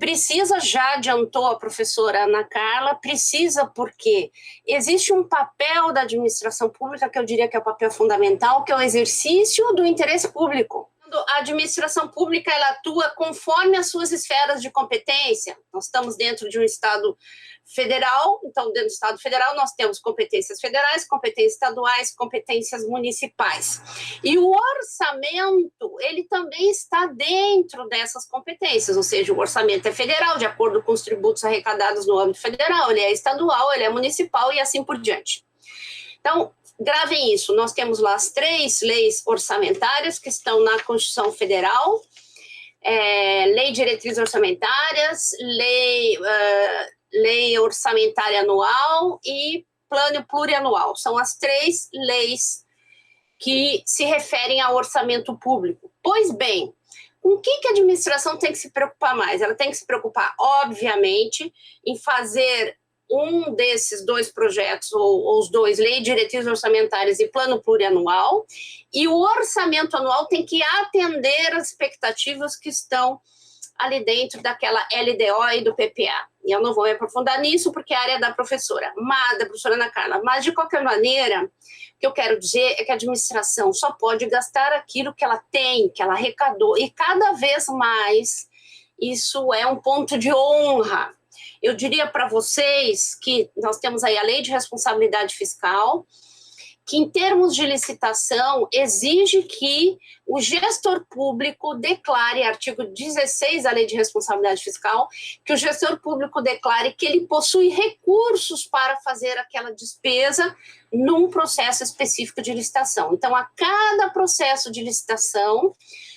Precisa, já adiantou a professora Ana Carla, precisa porque existe um papel da administração pública que eu diria que é o papel fundamental, que é o exercício do interesse público. A administração pública ela atua conforme as suas esferas de competência. Nós estamos dentro de um Estado federal, então dentro do Estado federal nós temos competências federais, competências estaduais, competências municipais. E o orçamento, ele também está dentro dessas competências, ou seja, o orçamento é federal, de acordo com os tributos arrecadados no âmbito federal, ele é estadual, ele é municipal e assim por diante. Então, gravem isso, nós temos lá as 3 leis orçamentárias que estão na Constituição Federal, Lei de Diretrizes Orçamentárias, Lei Orçamentária Anual e Plano Plurianual. São as 3 leis que se referem ao orçamento público. Pois bem, com o que a administração tem que se preocupar mais? Ela tem que se preocupar, obviamente, em fazer um desses 2 projetos, ou os 2, Lei de Diretrizes Orçamentárias e Plano Plurianual, e o orçamento anual tem que atender as expectativas que estão ali dentro daquela LDO e do PPA. E eu não vou me aprofundar nisso, porque é a área da professora Ana Carla. Mas, de qualquer maneira, o que eu quero dizer é que a administração só pode gastar aquilo que ela tem, que ela arrecadou, e cada vez mais isso é um ponto de honra. Eu diria para vocês que nós temos aí a Lei de Responsabilidade Fiscal, que em termos de licitação exige que o gestor público declare, artigo 16 da Lei de Responsabilidade Fiscal, que o gestor público declare que ele possui recursos para fazer aquela despesa num processo específico de licitação. Então, a cada processo de licitação,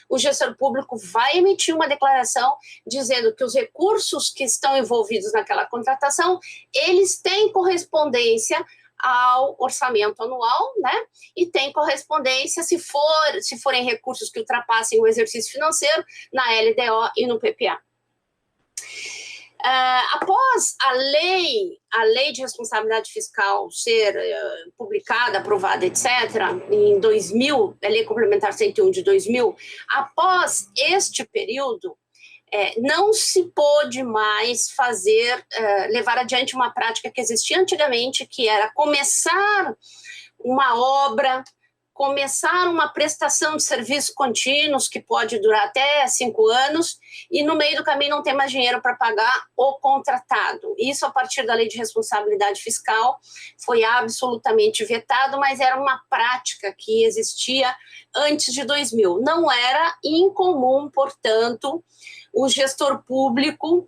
o gestor público vai emitir uma declaração dizendo que os recursos que estão envolvidos naquela contratação, eles têm correspondência ao orçamento anual, né? E tem correspondência, se forem recursos que ultrapassem o exercício financeiro, na LDO e no PPA. Após a lei de responsabilidade fiscal ser publicada, aprovada, etc., em 2000, a Lei Complementar 101 de 2000, após este período, não se pôde mais levar adiante uma prática que existia antigamente, que era começar uma obra, começar uma prestação de serviços contínuos, que pode durar até 5 anos, e no meio do caminho não ter mais dinheiro para pagar o contratado. Isso, a partir da Lei de Responsabilidade Fiscal, foi absolutamente vetado, mas era uma prática que existia antes de 2000. Não era incomum, portanto, o gestor público,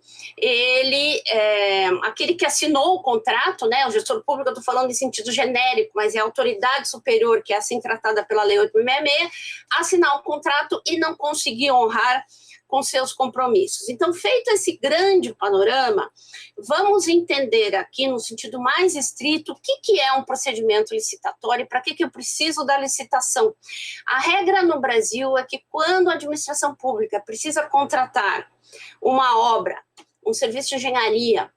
aquele que assinou o contrato, né, o gestor público, eu estou falando em sentido genérico, mas é a autoridade superior, que é assim tratada pela Lei 866, assinar o contrato e não conseguir honrar com seus compromissos. Então, feito esse grande panorama, vamos entender aqui, no sentido mais estrito, o que é um procedimento licitatório e para que eu preciso da licitação. A regra no Brasil é que quando a administração pública precisa contratar uma obra, um serviço de engenharia,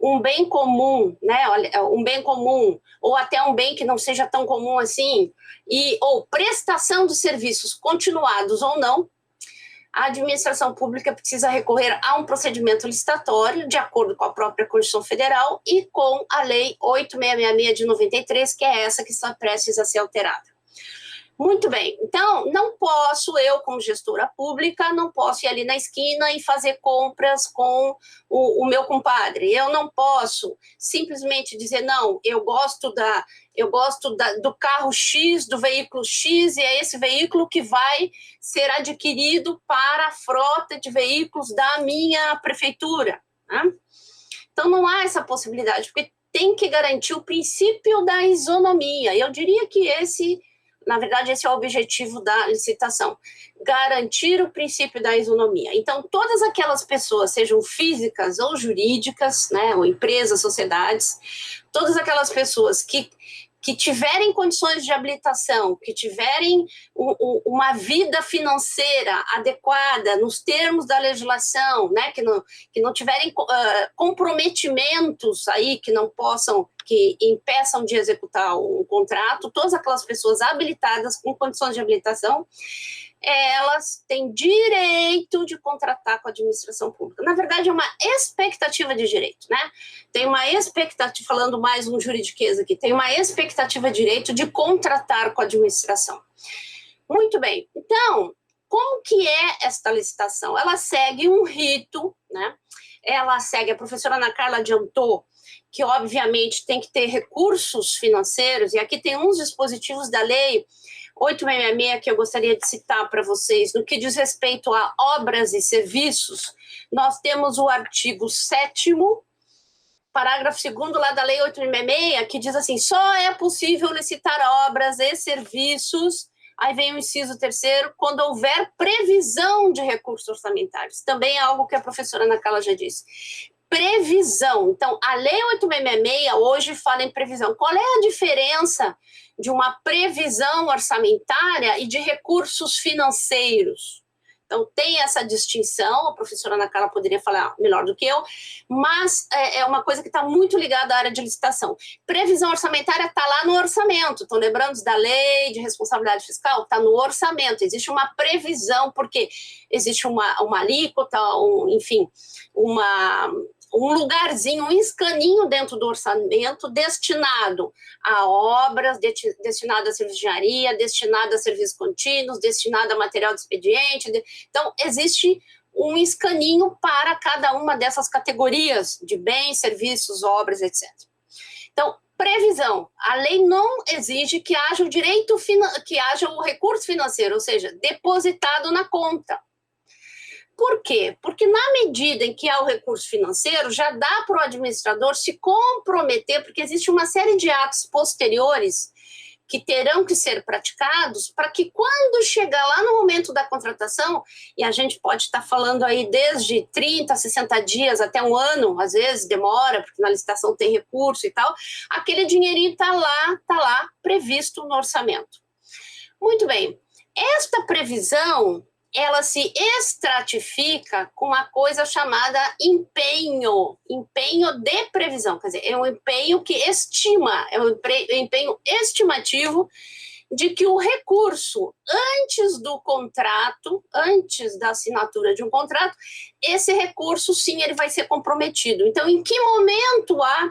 um bem comum, né, um bem comum, ou até um bem que não seja tão comum assim, ou prestação de serviços continuados ou não, a administração pública precisa recorrer a um procedimento licitatório, de acordo com a própria Constituição Federal e com a Lei 8666 de 93, que é essa que está prestes a ser alterada. Muito bem, então não posso, eu como gestora pública, não posso ir ali na esquina e fazer compras com o meu compadre. Eu não posso simplesmente dizer, não, eu gosto do carro X, do veículo X, e é esse veículo que vai ser adquirido para a frota de veículos da minha prefeitura, né? Então não há essa possibilidade, porque tem que garantir o princípio da isonomia. Eu diria que na verdade, esse é o objetivo da licitação, garantir o princípio da isonomia. Então, todas aquelas pessoas, sejam físicas ou jurídicas, né, ou empresas, sociedades, todas aquelas pessoas que tiverem condições de habilitação, que tiverem uma vida financeira adequada nos termos da legislação, né, que não tiverem comprometimentos aí que impeçam de executar o contrato, todas aquelas pessoas habilitadas com condições de habilitação, elas têm direito de contratar com a administração pública. Na verdade, é uma expectativa de direito, né? Tem uma expectativa, falando mais um juridiquês aqui, tem uma expectativa de direito de contratar com a administração. Muito bem. Então, como que é esta licitação? Ela segue um rito, né? Ela segue, a professora Ana Carla adiantou que, obviamente, tem que ter recursos financeiros, e aqui tem uns dispositivos da lei 866 que eu gostaria de citar para vocês. No que diz respeito a obras e serviços, nós temos o artigo 7º, parágrafo 2º lá da lei 866, que diz assim, só é possível licitar obras e serviços, aí vem o inciso 3º, quando houver previsão de recursos orçamentários. Também é algo que a professora Ana Carla já disse. Previsão. Então, a lei 8666 hoje fala em previsão. Qual é a diferença de uma previsão orçamentária e de recursos financeiros? Então, tem essa distinção, a professora Ana Carla poderia falar melhor do que eu, mas é uma coisa que está muito ligada à área de licitação. Previsão orçamentária está lá no orçamento, estão lembrando da lei de responsabilidade fiscal? Está no orçamento, existe uma previsão, porque existe uma alíquota, enfim, um lugarzinho, um escaninho dentro do orçamento destinado a obras, destinado a serviço de engenharia, destinado a serviços contínuos, destinado a material de expediente. Então, existe um escaninho para cada uma dessas categorias de bens, serviços, obras, etc. Então, previsão. A lei não exige que haja que haja o recurso financeiro, ou seja, depositado na conta. Por quê? Porque na medida em que há o recurso financeiro, já dá para o administrador se comprometer, porque existe uma série de atos posteriores que terão que ser praticados para que quando chegar lá no momento da contratação, e a gente pode estar falando aí desde 30, 60 dias até um ano, às vezes demora, porque na licitação tem recurso e tal, aquele dinheirinho está lá previsto no orçamento. Muito bem, esta previsão ela se estratifica com uma coisa chamada empenho de previsão, quer dizer, é um empenho que estima, é um empenho estimativo de que o recurso, antes do contrato, antes da assinatura de um contrato, esse recurso, sim, ele vai ser comprometido. Então, em que momento há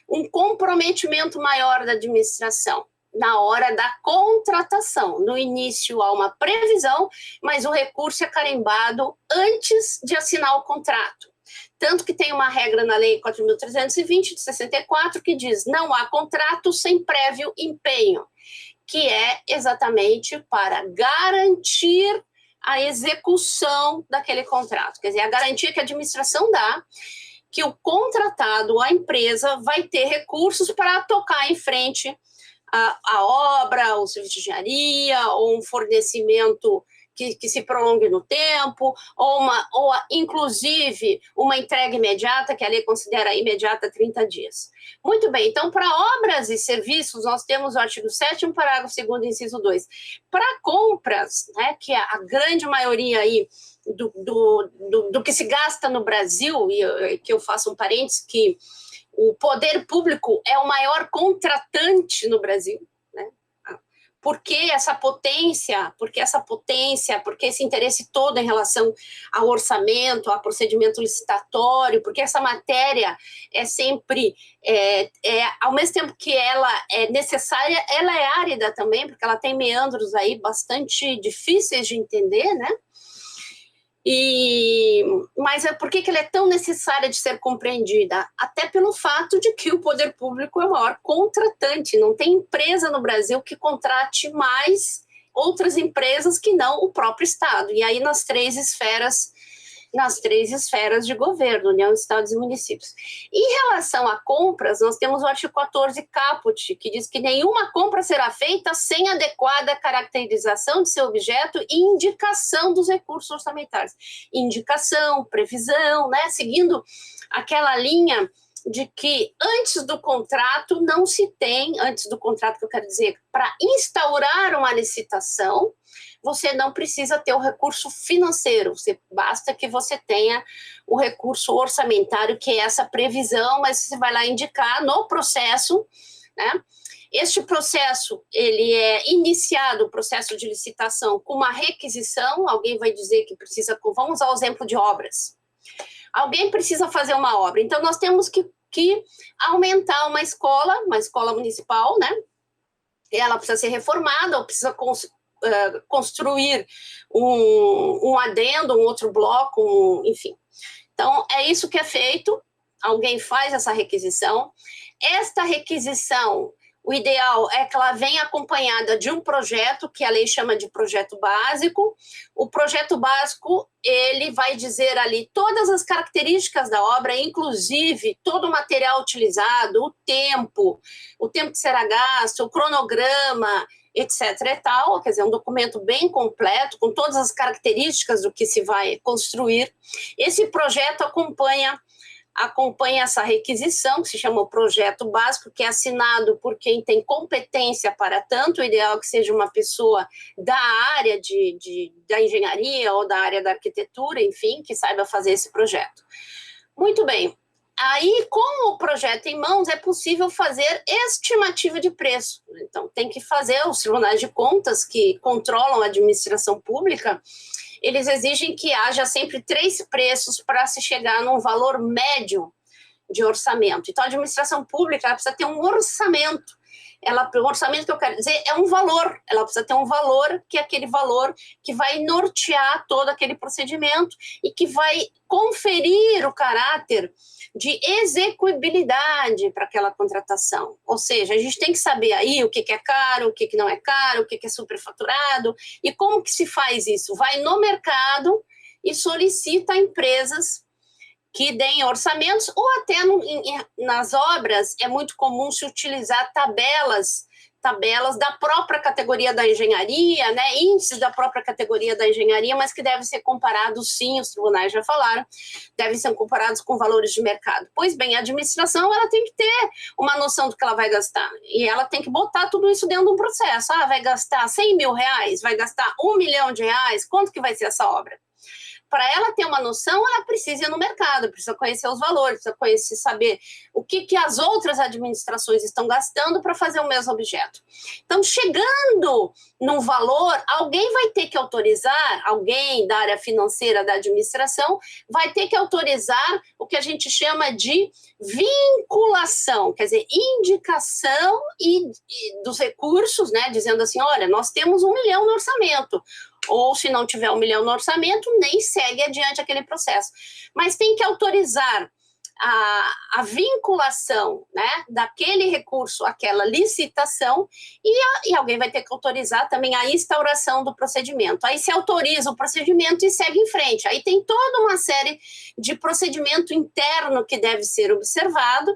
um comprometimento maior da administração? Na hora da contratação. No início há uma previsão, mas o recurso é carimbado antes de assinar o contrato. Tanto que tem uma regra na Lei 4.320 de 64 que diz não há contrato sem prévio empenho, que é exatamente para garantir a execução daquele contrato. Quer dizer, a garantia que a administração dá que o contratado, a empresa, vai ter recursos para tocar em frente a obra, o serviço de engenharia, ou um fornecimento que se prolongue no tempo, inclusive uma entrega imediata, que a lei considera imediata 30 dias. Muito bem, então, para obras e serviços, nós temos o artigo 7º, parágrafo 2º, inciso 2. Para compras, né, que é a grande maioria aí do que se gasta no Brasil, e que eu faço um parênteses, que o poder público é o maior contratante no Brasil, né? Por que essa potência? Porque esse interesse todo em relação ao orçamento, ao procedimento licitatório, porque essa matéria é sempre, ao mesmo tempo que ela é necessária, ela é árida também, porque ela tem meandros aí bastante difíceis de entender, né? Mas por que ela é tão necessária de ser compreendida? Até pelo fato de que o poder público é o maior contratante. Não tem empresa no Brasil que contrate mais outras empresas que não o próprio Estado. E aí nas três esferas de governo, União, Estados e municípios. Em relação a compras, nós temos o artigo 14 caput, que diz que nenhuma compra será feita sem adequada caracterização de seu objeto e indicação dos recursos orçamentários. Indicação, previsão, né? Seguindo aquela linha de que antes do contrato não se tem, antes do contrato que eu quero dizer, para instaurar uma licitação, você não precisa ter o recurso financeiro, basta que você tenha o recurso orçamentário, que é essa previsão, mas você vai lá indicar no processo, né, Este processo, ele é iniciado, o processo de licitação, com uma requisição. Alguém vai dizer que precisa, vamos usar o exemplo de obras. Alguém precisa fazer uma obra, então nós temos que aumentar uma escola municipal, né? Ela precisa ser reformada, ou precisa construir um adendo, um outro bloco, enfim. Então, é isso que é feito, alguém faz essa requisição. Esta requisição, o ideal é que ela venha acompanhada de um projeto, que a lei chama de projeto básico. O projeto básico, ele vai dizer ali todas as características da obra, inclusive todo o material utilizado, o tempo que será gasto, o cronograma, etc. e tal, quer dizer, um documento bem completo, com todas as características do que se vai construir. Esse projeto acompanha essa requisição, que se chama o projeto básico, que é assinado por quem tem competência para tanto. O ideal é que seja uma pessoa da área da engenharia ou da área da arquitetura, enfim, que saiba fazer esse projeto. Muito bem. Aí, com o projeto em mãos, é possível fazer estimativa de preço. Então, tem que fazer, os tribunais de contas que controlam a administração pública, eles exigem que haja sempre 3 preços para se chegar num valor médio de orçamento. Então, a administração pública ela precisa ter um orçamento. O orçamento que eu quero dizer é um valor. Ela precisa ter um valor, que é aquele valor que vai nortear todo aquele procedimento e que vai conferir o caráter de execuibilidade para aquela contratação. Ou seja, a gente tem que saber aí o que é caro, o que não é caro, o que é superfaturado, e como que se faz isso? Vai no mercado e solicita a empresas que deem orçamentos, ou até nas obras é muito comum se utilizar tabelas da própria categoria da engenharia, né, índices da própria categoria da engenharia, mas que devem ser comparados, sim, os tribunais já falaram, devem ser comparados com valores de mercado. Pois bem, a administração ela tem que ter uma noção do que ela vai gastar, e ela tem que botar tudo isso dentro de um processo. Vai gastar 100 mil reais, vai gastar 1 milhão de reais, quanto que vai ser essa obra? Para ela ter uma noção, ela precisa ir no mercado, precisa conhecer os valores, precisa saber o que as outras administrações estão gastando para fazer o mesmo objeto. Então, chegando num valor, alguém vai ter que autorizar, alguém da área financeira da administração, vai ter que autorizar o que a gente chama de vinculação, quer dizer, indicação dos recursos, né, dizendo assim, olha, nós temos 1 milhão no orçamento, ou se não tiver 1 milhão no orçamento, nem segue adiante aquele processo. Mas tem que autorizar a vinculação, né, daquele recurso àquela licitação e alguém vai ter que autorizar também a instauração do procedimento. Aí se autoriza o procedimento e segue em frente. Aí tem toda uma série de procedimento interno que deve ser observado,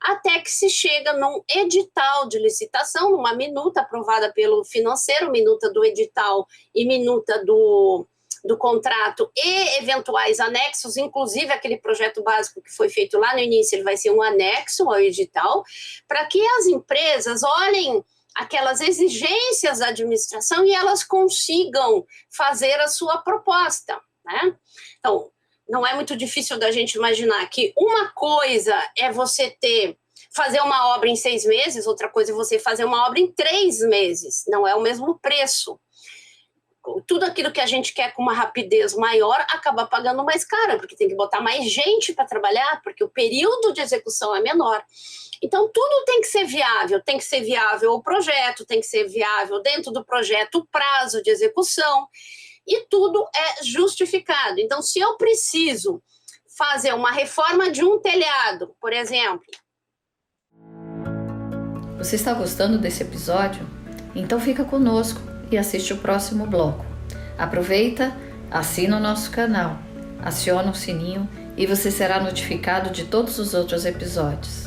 até que se chega num edital de licitação, numa minuta aprovada pelo financeiro, minuta do edital e minuta do contrato e eventuais anexos, inclusive aquele projeto básico que foi feito lá no início, ele vai ser um anexo ao edital, para que as empresas olhem aquelas exigências da administração e elas consigam fazer a sua proposta, né? Então, não é muito difícil da gente imaginar que uma coisa é você fazer uma obra em 6 meses, outra coisa é você fazer uma obra em 3 meses. Não é o mesmo preço. Tudo aquilo que a gente quer com uma rapidez maior acaba pagando mais caro, porque tem que botar mais gente para trabalhar, porque o período de execução é menor. Então, tudo tem que ser viável o projeto, tem que ser viável dentro do projeto o prazo de execução, e tudo é justificado. Então, se eu preciso fazer uma reforma de um telhado, por exemplo. Você está gostando desse episódio? Então fica conosco e assiste o próximo bloco. Aproveita, assina o nosso canal, aciona o sininho e você será notificado de todos os outros episódios.